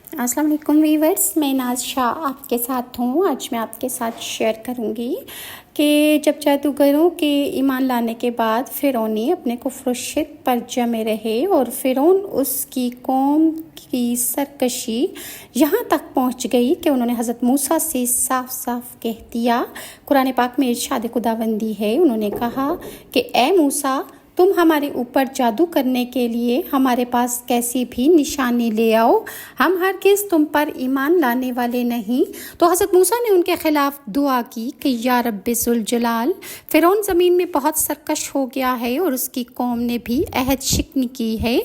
السلام علیکم ویورز، میں ناز شاہ آپ کے ساتھ ہوں۔ آج میں آپ کے ساتھ شیئر کروں گی کہ جب جادوگروں کے ایمان لانے کے بعد فرعونی اپنے کفر و شرک پر جمے رہے اور فرعون اس کی قوم کی سرکشی یہاں تک پہنچ گئی کہ انہوں نے حضرت موسیٰ سے صاف صاف کہہ دیا۔ قرآن پاک میں ارشاد خداوندی ہے، انہوں نے کہا کہ اے موسیٰ، تم ہمارے اوپر جادو کرنے کے لیے ہمارے پاس کیسی بھی نشانی لے آؤ، ہم ہرگز تم پر ایمان لانے والے نہیں۔ تو حضرت موسیٰ نے ان کے خلاف دعا کی کہ یا رب ذوالجلال، فرعون زمین میں بہت سرکش ہو گیا ہے اور اس کی قوم نے بھی عہد شکنی کی ہے،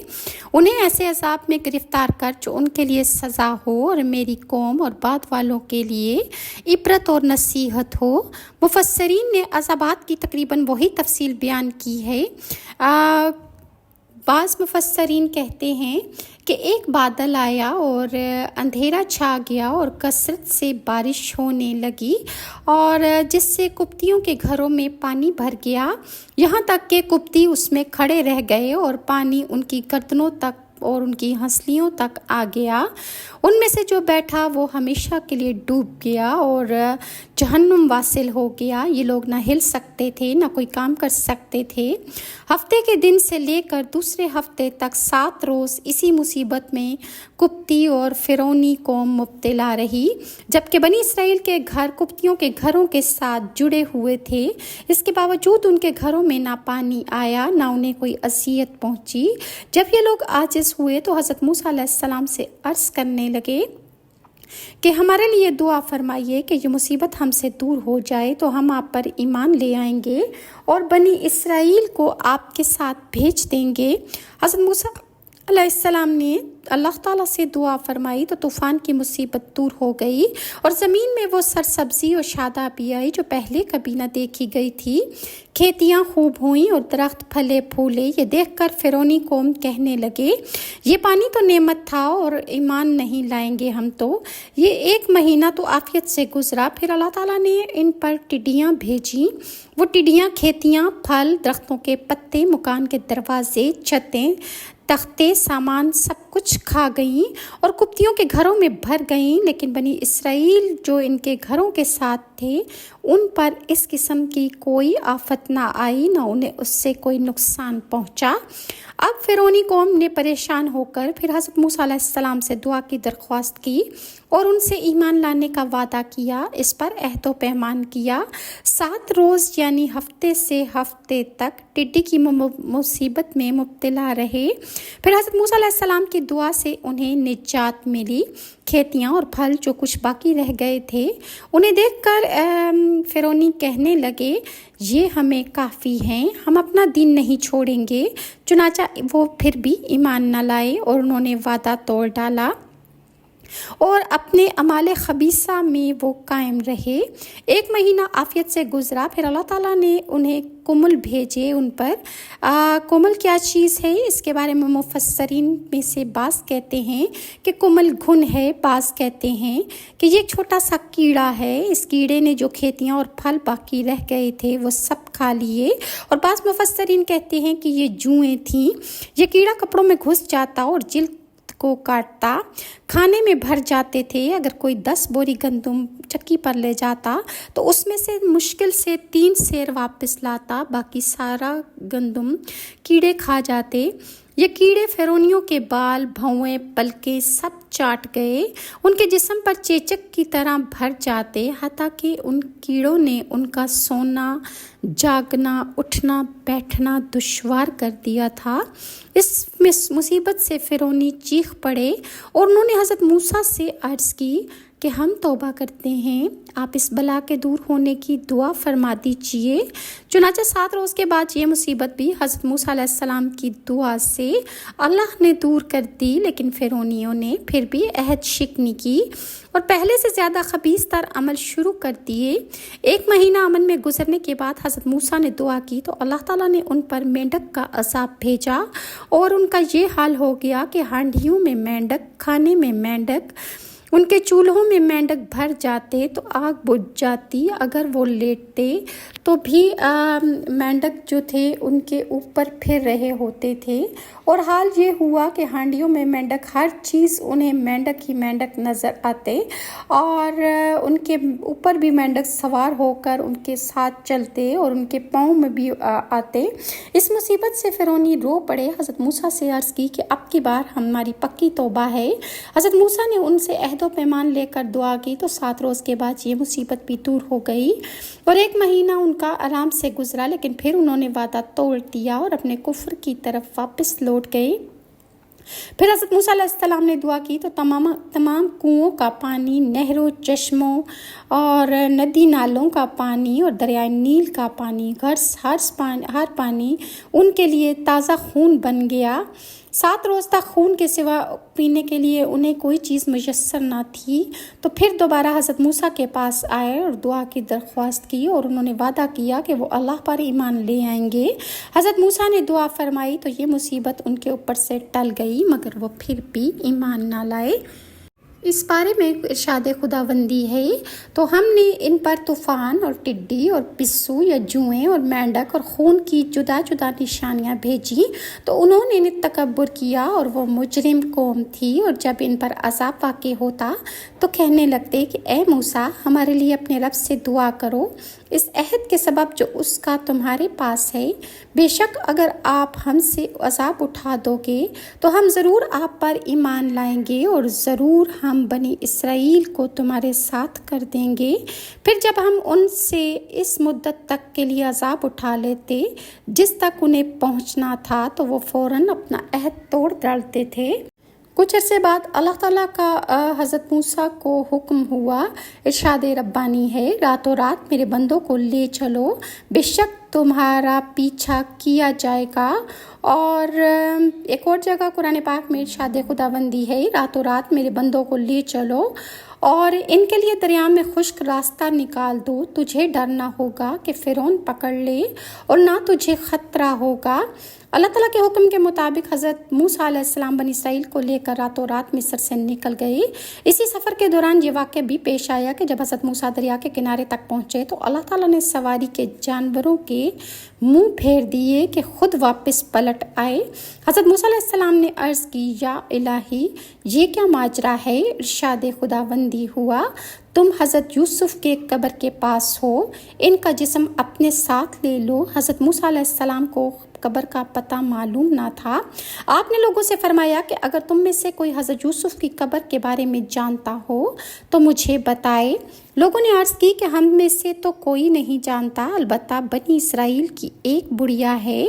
انہیں ایسے عذاب میں گرفتار کر جو ان کے لیے سزا ہو اور میری قوم اور بعد والوں کے لیے عبرت اور نصیحت ہو۔ مفسرین نے عذابات کی تقریباً وہی تفصیل بیان کی ہے۔ بعض مفسرین کہتے ہیں کہ ایک بادل آیا اور اندھیرا چھا گیا اور کثرت سے بارش ہونے لگی اور جس سے قبطیوں کے گھروں میں پانی بھر گیا، یہاں تک کہ قبطی اس میں کھڑے رہ گئے اور پانی ان کی گردنوں تک اور ان کی ہنسلیوں تک آ گیا۔ ان میں سے جو بیٹھا وہ ہمیشہ کے لیے ڈوب گیا اور جہنم واصل ہو گیا۔ یہ لوگ نہ ہل سکتے تھے، نہ کوئی کام کر سکتے تھے۔ ہفتے کے دن سے لے کر دوسرے ہفتے تک 7 روز اسی مصیبت میں قبطی اور فرعونی قوم مبتلا رہی، جبکہ بنی اسرائیل کے گھر قبطیوں کے گھروں کے ساتھ جڑے ہوئے تھے۔ اس کے باوجود ان کے گھروں میں نہ پانی آیا، نہ انہیں کوئی اذیت پہنچی۔ جب یہ لوگ عاجز ہوئے تو حضرت موسیٰ علیہ السلام سے عرض کرنے لگے کہ ہمارے لیے دعا فرمائیے کہ یہ مصیبت ہم سے دور ہو جائے تو ہم آپ پر ایمان لے آئیں گے اور بنی اسرائیل کو آپ کے ساتھ بھیج دیں گے۔ حضرت موسیٰ علیہ السلام نے اللہ تعالیٰ سے دعا فرمائی تو طوفان کی مصیبت دور ہو گئی اور زمین میں وہ سرسبزی اور شادابی آئی جو پہلے کبھی نہ دیکھی گئی تھی۔ کھیتیاں خوب ہوئیں اور درخت پھلے پھولے۔ یہ دیکھ کر فرعونی قوم کہنے لگے، یہ پانی تو نعمت تھا اور ایمان نہیں لائیں گے ہم تو۔ یہ 1 مہینہ تو عافیت سے گزرا، پھر اللہ تعالیٰ نے ان پر ٹڈیاں بھیجیں۔ وہ ٹڈیاں کھیتیاں، پھل، درختوں کے پتے، مکان کے دروازے، چھتیں، تختے، سامان سب کچھ کھا گئیں اور قبطیوں کے گھروں میں بھر گئیں، لیکن بنی اسرائیل جو ان کے گھروں کے ساتھ تھے ان پر اس قسم کی کوئی آفت نہ آئی، نہ انہیں اس سے کوئی نقصان پہنچا۔ اب فرعونی قوم نے پریشان ہو کر پھر حضرت موسیٰ علیہ السلام سے دعا کی درخواست کی اور ان سے ایمان لانے کا وعدہ کیا، اس پر عہد و پیمان کیا۔ 7 روز یعنی ہفتے سے ہفتے تک ٹڈی کی مصیبت میں مبتلا رہے، پھر حضرت موسیٰ علیہ السلام کی دعا سے انہیں نجات ملی۔ کھیتیاں اور پھل جو کچھ باقی رہ گئے تھے انہیں دیکھ کر فرعونی کہنے لگے، یہ ہمیں کافی ہیں، ہم اپنا دین نہیں چھوڑیں گے۔ چنانچہ وہ پھر بھی ایمان نہ لائے اور انہوں نے وعدہ توڑ ڈالا اور اپنے اعمال خبیثہ میں وہ قائم رہے۔ 1 مہینہ عافیت سے گزرا، پھر اللہ تعالیٰ نے انہیں کمل بھیجے ان پر۔ کمل کیا چیز ہے؟ اس کے بارے میں مفسرین میں سے بعض کہتے ہیں کہ کمل گھن ہے، بعض کہتے ہیں کہ یہ ایک چھوٹا سا کیڑا ہے۔ اس کیڑے نے جو کھیتیاں اور پھل باقی رہ گئے تھے وہ سب کھا لیے، اور بعض مفسرین کہتے ہیں کہ یہ جوئیں تھیں۔ یہ کیڑا کپڑوں میں گھس جاتا اور جلد کو کاٹتا، کھانے میں بھر جاتے تھے۔ اگر کوئی 10 بوری گندم چکی پر لے جاتا تو اس میں سے مشکل سے 3 سیر واپس لاتا، باقی سارا گندم کیڑے کھا جاتے۔ یہ کیڑے فرعونیوں کے بال، بھویں، پلکیں سب چاٹ گئے، ان کے جسم پر چیچک کی طرح بھر جاتے، حتیٰ کہ ان کیڑوں نے ان کا سونا، جاگنا، اٹھنا بیٹھنا دشوار کر دیا تھا۔ اس مصیبت سے فرعونی چیخ پڑے اور انہوں نے حضرت موسیٰ سے عرض کی کہ ہم توبہ کرتے ہیں، آپ اس بلا کے دور ہونے کی دعا فرما دیجیے۔ چنانچہ 7 روز کے بعد یہ مصیبت بھی حضرت موسیٰ علیہ السلام کی دعا سے اللہ نے دور کر دی، لیکن فرعونیوں نے پھر بھی عہد شکنی کی اور پہلے سے زیادہ خبیث تر عمل شروع کر دیے۔ 1 مہینہ امن میں گزرنے کے بعد حضرت موسیٰ نے دعا کی تو اللہ تعالیٰ نے ان پر مینڈک کا عذاب بھیجا اور ان کا یہ حال ہو گیا کہ ہانڈیوں میں مینڈک، کھانے میں مینڈک ان کے چولہوں میں مینڈک بھر جاتے تو آگ بجھ جاتی، اگر وہ لیٹتے تو بھی مینڈک جو تھے ان کے اوپر پھر رہے ہوتے تھے، اور حال یہ ہوا کہ ہانڈیوں میں مینڈک، ہر چیز انہیں مینڈک ہی مینڈک نظر آتے، اور ان کے اوپر بھی مینڈک سوار ہو کر ان کے ساتھ چلتے اور ان کے پاؤں میں بھی آتے۔ اس مصیبت سے فرعونی رو پڑے، حضرت موسیٰ سے عرض کی کہ اب کی بار ہماری پکی توبہ ہے۔ حضرت موسیٰ نے ان سے عہد و پیمان لے کر دعا کی تو 7 روز کے بعد یہ مصیبت بھی دور ہو گئی، اور 1 مہینہ ان کا آرام سے گزرا، لیکن پھر انہوں نے وعدہ توڑ دیا اور اپنے کفر کی طرف واپس لوٹ گئے۔ پھر حضرت موسیٰ علیہ السلام نے دعا کی تو تمام کنوؤں کا پانی، نہروں، چشموں اور ندی نالوں کا پانی اور دریائے نیل کا پانی، ہر پانی ان کے لیے تازہ خون بن گیا۔ 7 روز تک خون کے سوا پینے کے لیے انہیں کوئی چیز میسر نہ تھی، تو پھر دوبارہ حضرت موسیٰ کے پاس آئے اور دعا کی درخواست کی، اور انہوں نے وعدہ کیا کہ وہ اللہ پر ایمان لے آئیں گے۔ حضرت موسیٰ نے دعا فرمائی تو یہ مصیبت ان کے اوپر سے ٹل گئی، مگر وہ پھر بھی ایمان نہ لائے۔ اس بارے میں ارشاد خداوندی ہے، تو ہم نے ان پر طوفان اور ٹڈی اور پسو یا جوئیں اور مینڈک اور خون کی جدا جدا نشانیاں بھیجی، تو انہوں نے تکبر کیا اور وہ مجرم قوم تھی، اور جب ان پر عذاب واقع ہوتا تو کہنے لگتے کہ اے موسیٰ، ہمارے لیے اپنے رب سے دعا کرو اس عہد کے سبب جو اس کا تمہارے پاس ہے، بے شک اگر آپ ہم سے عذاب اٹھا دو گے تو ہم ضرور آپ پر ایمان لائیں گے، اور ضرور ہم بنی اسرائیل کو تمہارے ساتھ کر دیں گے۔ پھر جب ہم ان سے اس مدت تک کے لیے عذاب اٹھا لیتے جس تک انہیں پہنچنا تھا تو وہ فوراً اپنا عہد توڑ ڈالتے تھے۔ کچھ عرصے بعد اللہ تعالیٰ کا حضرت موسیٰ کو حکم ہوا، ارشاد ربانی ہے، راتوں رات میرے بندوں کو لے چلو، بے شک تمہارا پیچھا کیا جائے گا۔ اور ایک اور جگہ قرآن پاک میں ارشاد خداوندی ہے، راتوں رات میرے بندوں کو لے چلو اور ان کے لیے دریا میں خشک راستہ نکال دو، تجھے ڈر نہ ہوگا کہ فرعون پکڑ لے اور نہ تجھے خطرہ ہوگا۔ اللہ تعالیٰ کے حکم کے مطابق حضرت موسیٰ علیہ السلام بنی اسرائیل کو لے کر راتوں رات مصر سے نکل گئے۔ اسی سفر کے دوران یہ واقعہ بھی پیش آیا کہ جب حضرت موسیٰ دریا کے کنارے تک پہنچے تو اللہ تعالیٰ نے سواری کے جانوروں کے منہ پھیر دیے کہ خود واپس پلٹ آئے۔ حضرت موسیٰ علیہ السلام نے عرض کی، یا الہی، یہ کیا ماجرا ہے؟ ارشاد خداوندی ہوا، تم حضرت یوسف کے قبر کے پاس ہو، ان کا جسم اپنے ساتھ لے لو۔ حضرت موسیٰ علیہ السلام کو قبر کا پتہ معلوم نہ تھا۔ آپ نے لوگوں سے فرمایا کہ اگر تم میں سے کوئی حضرت یوسف کی قبر کے بارے میں جانتا ہو تو مجھے بتائے۔ لوگوں نے عرض کی کہ ہم میں سے تو کوئی نہیں جانتا، البتہ بنی اسرائیل کی ایک بڑھیا ہے،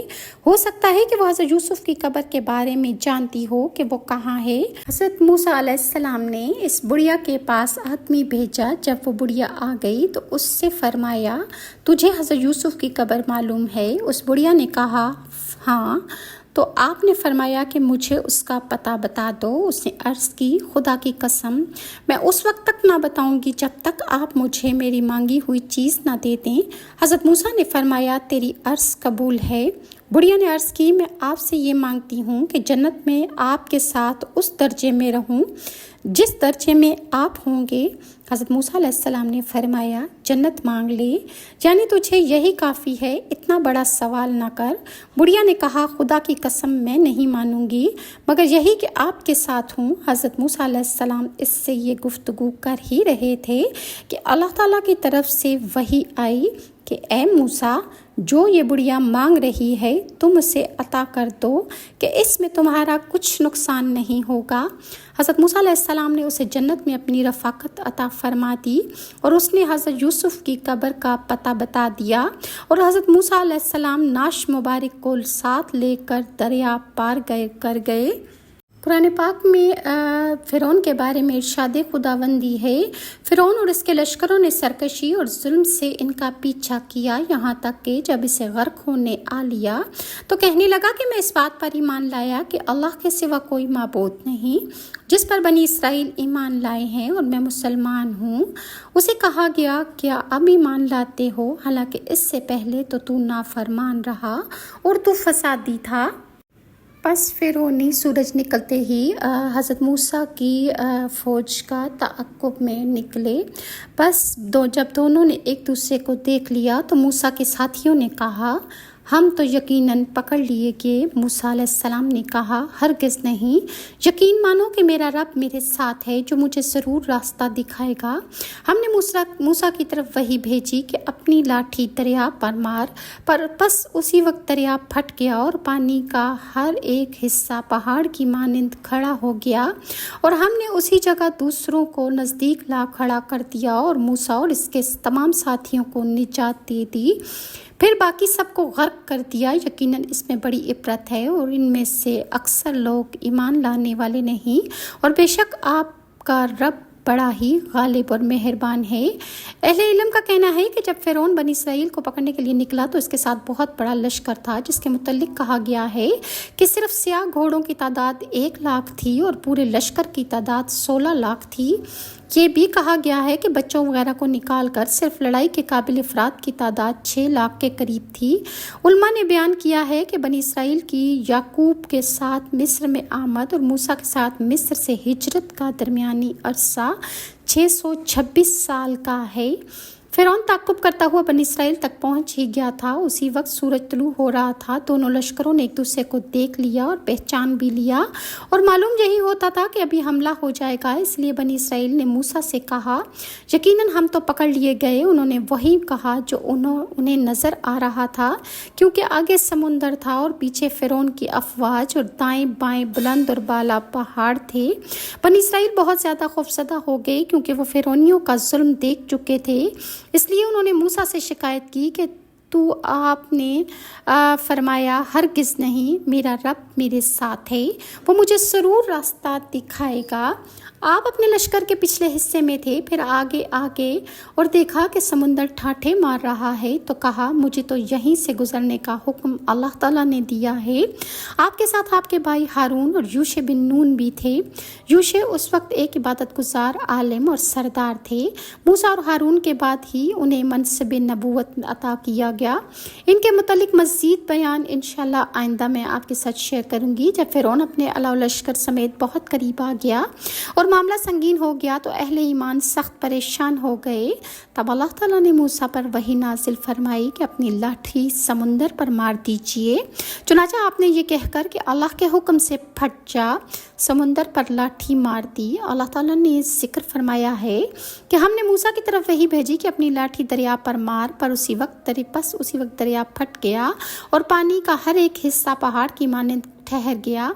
ہو سکتا ہے کہ وہ حضرت یوسف کی قبر کے بارے میں جانتی ہو کہ وہ کہاں ہے۔ حضرت موسیٰ علیہ السلام نے اس بڑھیا کے پاس آدمی بھیجا۔ جب وہ بڑھیا آ گئی تو اس سے فرمایا، تجھے حضرت یوسف کی قبر معلوم ہے؟ اس بڑھیا نے کہا، ہاں۔ تو آپ نے فرمایا کہ مجھے اس کا پتہ بتا دو۔ اس نے عرض کی، خدا کی قسم، میں اس وقت تک نہ بتاؤں گی جب تک آپ مجھے میری مانگی ہوئی چیز نہ دے دیں۔ حضرت موسیٰ نے فرمایا، تیری عرض قبول ہے۔ بڑھیا نے عرض کی، میں آپ سے یہ مانگتی ہوں کہ جنت میں آپ کے ساتھ اس درجے میں رہوں جس درجے میں آپ ہوں گے۔ حضرت موسیٰ علیہ السلام نے فرمایا، جنت مانگ لے، یعنی تجھے یہی کافی ہے، اتنا بڑا سوال نہ کر۔ بڑھیا نے کہا، خدا کی قسم میں نہیں مانوں گی مگر یہی کہ آپ کے ساتھ ہوں۔ حضرت موسیٰ علیہ السلام اس سے یہ گفتگو کر ہی رہے تھے کہ اللہ تعالیٰ کی طرف سے وحی آئی کہ اے موسیٰ، جو یہ بڑھیا مانگ رہی ہے تم اسے عطا کر دو کہ اس میں تمہارا کچھ نقصان نہیں ہوگا۔ حضرت موسیٰ علیہ السلام نے اسے جنت میں اپنی رفاقت عطا فرما دی اور اس نے حضرت یوسف کی قبر کا پتہ بتا دیا، اور حضرت موسیٰ علیہ السلام نعش مبارک کو ساتھ لے کر دریا پار کر گئے۔ قرآن پاک میں فرعون کے بارے میں ارشاد خداوندی ہے، فرعون اور اس کے لشکروں نے سرکشی اور ظلم سے ان کا پیچھا کیا، یہاں تک کہ جب اسے غرق ہونے آ لیا تو کہنے لگا کہ میں اس بات پر ایمان لایا کہ اللہ کے سوا کوئی معبود نہیں، جس پر بنی اسرائیل ایمان لائے ہیں، اور میں مسلمان ہوں۔ اسے کہا گیا، کیا اب ایمان لاتے ہو، حالانکہ اس سے پہلے تو نافرمان رہا اور تو فسادی تھا۔ بس فرعون نے سورج نکلتے ہی حضرت موسیٰ کی فوج کا تعاقب میں نکلے۔ بس جب دونوں نے ایک دوسرے کو دیکھ لیا تو موسیٰ کے ساتھیوں نے کہا ہم تو یقیناً پکڑ لیے گئے۔ موسیٰ علیہ السلام نے کہا ہرگز نہیں، یقین مانو کہ میرا رب میرے ساتھ ہے جو مجھے ضرور راستہ دکھائے گا۔ ہم نے موسیٰ کی طرف وحی بھیجی کہ اپنی لاٹھی دریا پر مار، پر بس اسی وقت دریا پھٹ گیا اور پانی کا ہر ایک حصہ پہاڑ کی مانند کھڑا ہو گیا، اور ہم نے اسی جگہ دوسروں کو نزدیک لا کھڑا کر دیا اور موسیٰ اور اس کے تمام ساتھیوں کو نجات دے دی، پھر باقی سب کو غرق کر دیا۔ یقیناً اس میں بڑی عبرت ہے اور ان میں سے اکثر لوگ ایمان لانے والے نہیں، اور بے شک آپ کا رب بڑا ہی غالب اور مہربان ہے۔ اہل علم کا کہنا ہے کہ جب فرعون بنی اسرائیل کو پکڑنے کے لیے نکلا تو اس کے ساتھ بہت بڑا لشکر تھا، جس کے متعلق کہا گیا ہے کہ صرف سیاہ گھوڑوں کی تعداد 1 لاکھ تھی اور پورے لشکر کی تعداد 16 لاکھ تھی۔ یہ بھی کہا گیا ہے کہ بچوں وغیرہ کو نکال کر صرف لڑائی کے قابل افراد کی تعداد 6 لاکھ کے قریب تھی۔ علماء نے بیان کیا ہے کہ بنی اسرائیل کی یعقوب کے ساتھ مصر میں آمد اور موسیٰ کے ساتھ مصر سے ہجرت کا درمیانی عرصہ 626 سال کا ہے۔ فرعون تعقب کرتا ہوا بنی اسرائیل تک پہنچ ہی گیا تھا۔ اسی وقت سورج طلوع ہو رہا تھا۔ دونوں لشکروں نے ایک دوسرے کو دیکھ لیا اور پہچان بھی لیا، اور معلوم یہی ہوتا تھا کہ ابھی حملہ ہو جائے گا۔ اس لیے بنی اسرائیل نے موسیٰ سے کہا یقیناً ہم تو پکڑ لیے گئے۔ انہوں نے وہی کہا جو انہیں نظر آ رہا تھا، کیونکہ آگے سمندر تھا اور پیچھے فرعون کی افواج اور دائیں بائیں بلند اور بالا پہاڑ تھے۔ بنی اسرائیل بہت زیادہ خوفزدہ ہو گئے کیونکہ وہ فرعونیوں کا ظلم دیکھ چکے تھے۔ اس لیے انہوں نے موسیٰ سے شکایت کی کہ آپ نے فرمایا ہرگز نہیں، میرا رب میرے ساتھ ہے، وہ مجھے ضرور راستہ دکھائے گا۔ آپ اپنے لشکر کے پچھلے حصے میں تھے، پھر آگے اور دیکھا کہ سمندر ٹھاٹھے مار رہا ہے تو کہا مجھے تو یہیں سے گزرنے کا حکم اللہ تعالیٰ نے دیا ہے۔ آپ کے ساتھ آپ کے بھائی ہارون اور یوشع بن نون بھی تھے۔ یوشع اس وقت ایک عبادت گزار عالم اور سردار تھے۔ موسیٰ اور ہارون کے بعد ہی انہیں منصب نبوت عطا کیا گیا۔ ان کے متعلق مزید بیان انشاءاللہ آئندہ میں آپ کے ساتھ شیئر کروں گی۔ جب فرعون اپنے علاوہ لشکر سمیت بہت قریب آ گیا اور معاملہ سنگین ہو گیا تو اہل ایمان سخت پریشان ہو گئے۔ تب اللہ تعالیٰ نے موسیٰ پر وحی نازل فرمائی کہ اپنی لاٹھی سمندر پر مار دیجئے۔ چنانچہ آپ نے یہ کہہ کر کہ اللہ کے حکم سے پھٹ جا، سمندر پر لاٹھی مار دی۔ اللہ تعالیٰ نے ذکر فرمایا ہے کہ ہم نے موسیٰ کی طرف وحی بھیجی کہ اپنی لاٹھی دریا پر مار، پر اسی وقت دریا پھٹ گیا اور پانی کا ہر ایک حصہ پہاڑ کی مانند ٹھہر گیا۔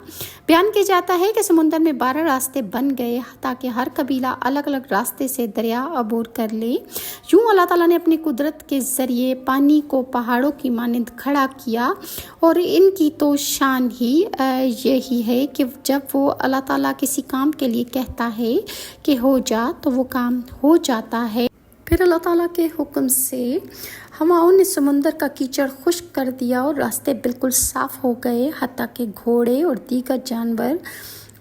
بیان کیا جاتا ہے کہ سمندر میں 12 راستے بن گئے تاکہ ہر قبیلہ الگ الگ راستے سے دریا عبور کر لے۔ یوں اللہ تعالیٰ نے اپنی قدرت کے ذریعے پانی کو پہاڑوں کی مانند کھڑا کیا، اور ان کی تو شان ہی یہی ہے کہ جب وہ اللہ تعالیٰ کسی کام کے لیے کہتا ہے کہ ہو جا تو وہ کام ہو جاتا ہے۔ پھر اللہ تعالیٰ کے حکم سے ہواؤں نے سمندر کا کیچڑ خشک کر دیا اور راستے بالکل صاف ہو گئے، حتیٰ کہ گھوڑے اور دیگر جانور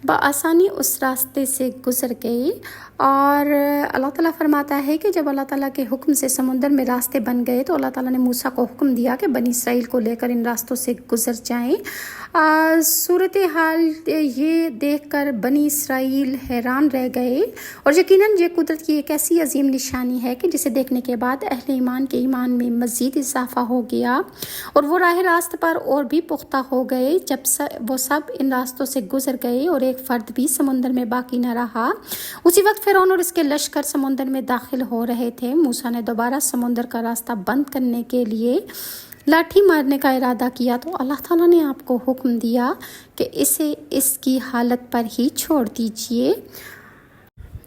بآسانی اس راستے سے گزر گئے۔ اور اللہ تعالیٰ فرماتا ہے کہ جب اللہ تعالیٰ کے حکم سے سمندر میں راستے بن گئے تو اللہ تعالیٰ نے موسیٰ کو حکم دیا کہ بنی اسرائیل کو لے کر ان راستوں سے گزر جائیں۔ صورتحال یہ دیکھ کر بنی اسرائیل حیران رہ گئے، اور یقیناً یہ قدرت کی ایک ایسی عظیم نشانی ہے کہ جسے دیکھنے کے بعد اہل ایمان کے ایمان میں مزید اضافہ ہو گیا، اور وہ راہ راست پر اور بھی پختہ ہو گئے۔ جب وہ سب ان راستوں سے گزر گئے اور ایک فرد بھی سمندر میں باقی نہ رہا، اسی وقت فرعون اور اس کے لشکر سمندر میں داخل ہو رہے تھے۔ موسیٰ نے دوبارہ سمندر کا راستہ بند کرنے کے لیے لاٹھی مارنے کا ارادہ کیا تو اللہ تعالیٰ نے آپ کو حکم دیا کہ اسے اس کی حالت پر ہی چھوڑ دیجئے۔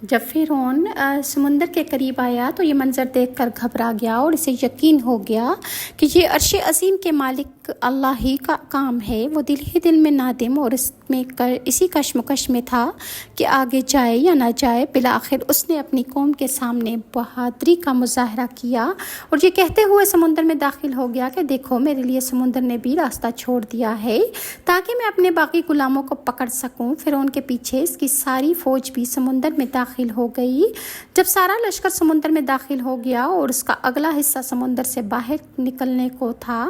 جب فرعون سمندر کے قریب آیا تو یہ منظر دیکھ کر گھبرا گیا اور اسے یقین ہو گیا کہ یہ عرش عظیم کے مالک اللہ ہی کا کام ہے۔ وہ دل ہی دل میں نادم اور اسی کشمکش میں تھا کہ آگے جائے یا نہ جائے۔ بالآخر اس نے اپنی قوم کے سامنے بہادری کا مظاہرہ کیا اور یہ کہتے ہوئے سمندر میں داخل ہو گیا کہ دیکھو میرے لیے سمندر نے بھی راستہ چھوڑ دیا ہے تاکہ میں اپنے باقی غلاموں کو پکڑ سکوں۔ فرعون کے پیچھے اس کی ساری فوج بھی سمندر میں داخل ہو گئی۔ جب سارا لشکر سمندر میں داخل ہو گیا اور اس کا اگلا حصہ سمندر سے باہر نکلنے کو تھا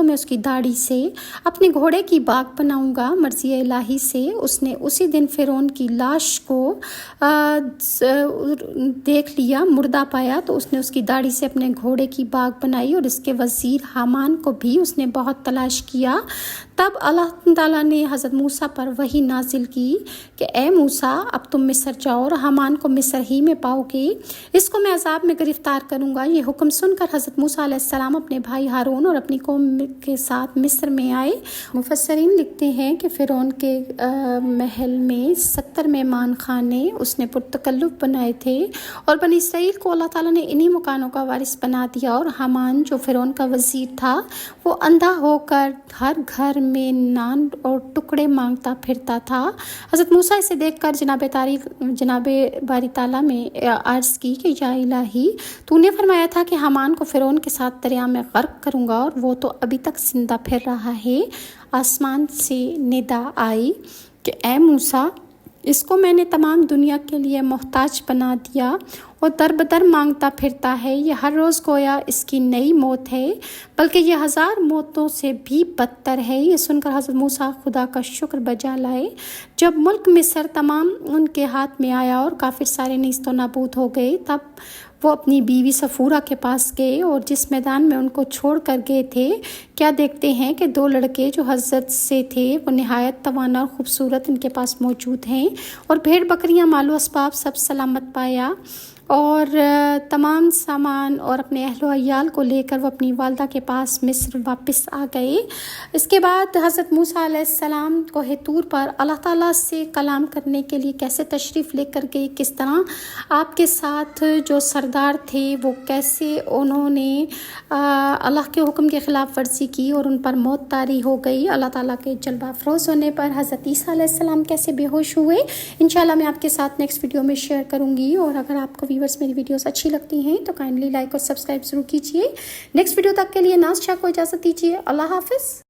تو میں اس کی داڑھی سے اپنے گھوڑے کی باغ بناؤں گا مرضی الہی سے۔ اس نے اسی دن فرعون کی لاش کو دیکھ لیا، مردہ پایا، تو اس نے اس کی داڑھی سے اپنے گھوڑے کی باغ بنائی اور اس کے وزیر حامان کو بھی اس نے بہت تلاش کیا۔ تب اللہ تعالیٰ نے حضرت موسیٰ پر وحی نازل کی کہ اے موسیٰ، اب تم مصر جاؤ اور حامان کو مصر ہی میں پاؤ گے، اس کو میں عذاب میں گرفتار کروں گا۔ یہ حکم سن کر حضرت موسیٰ علیہ السلام اپنے بھائی ہارون اور اپنی قوم کے ساتھ مصر میں آئے۔ مفسرین لکھتے ہیں کہ فرعون کے محل میں 70 مہمان خانے اس نے پرتکلف بنائے تھے، اور بنی اسرائیل کو اللہ تعالیٰ نے انہی مکانوں کا وارث بنا دیا، اور حامان جو فرعون کا وزیر تھا وہ اندھا ہو کر ہر گھر میں نان اور ٹکڑے مانگتا پھرتا تھا۔ حضرت موسیٰ اسے دیکھ کر جناب باری تعالیٰ میں عرض کی کہ یا الہی، تو نے فرمایا تھا کہ حامان کو فرعون کے ساتھ دریا میں غرق کروں گا، اور وہ تو ابھی تک زندہ پھر رہا ہے۔ آسمان سے ندا آئی کہ اے موسیٰ، اس کو میں نے تمام دنیا کے لیے محتاج بنا دیا اور در بدر مانگتا پھرتا ہے، یہ ہر روز گویا اس کی نئی موت ہے، بلکہ یہ 1000 موتوں سے بھی بدتر ہے۔ یہ سن کر حضرت موسیٰ خدا کا شکر بجا لائے۔ جب ملک مصر تمام ان کے ہاتھ میں آیا اور کافر سارے نیست و نابود ہو گئے، تب وہ اپنی بیوی صفورہ کے پاس گئے، اور جس میدان میں ان کو چھوڑ کر گئے تھے، کیا دیکھتے ہیں کہ 2 لڑکے جو حضرت سے تھے وہ نہایت توانا اور خوبصورت ان کے پاس موجود ہیں، اور بھیڑ بکریاں مال و اسباب سب سلامت پایا، اور تمام سامان اور اپنے اہل و عیال کو لے کر وہ اپنی والدہ کے پاس مصر واپس آ گئے۔ اس کے بعد حضرت موسیٰ علیہ السلام کوہ طور پر اللہ تعالیٰ سے کلام کرنے کے لیے کیسے تشریف لے کر گئے، کس طرح آپ کے ساتھ جو سردار تھے وہ کیسے انہوں نے اللہ کے حکم کے خلاف ورزی کی اور ان پر موت طاری ہو گئی، اللہ تعالیٰ کے جلوہ افروز ہونے پر حضرت عیسیٰ علیہ السلام کیسے بے ہوش ہوئے، انشاءاللہ میں آپ کے ساتھ نیکسٹ ویڈیو میں شیئر کروں گی۔ اور اگر آپ کو میری ویڈیوز اچھی لگتی ہیں تو کائنڈلی لائک اور سبسکرائب ضرور کیجیے۔ نیکسٹ ویڈیو تک کے لیے ناز شاہ کو اجازت دیجیے۔ اللہ حافظ۔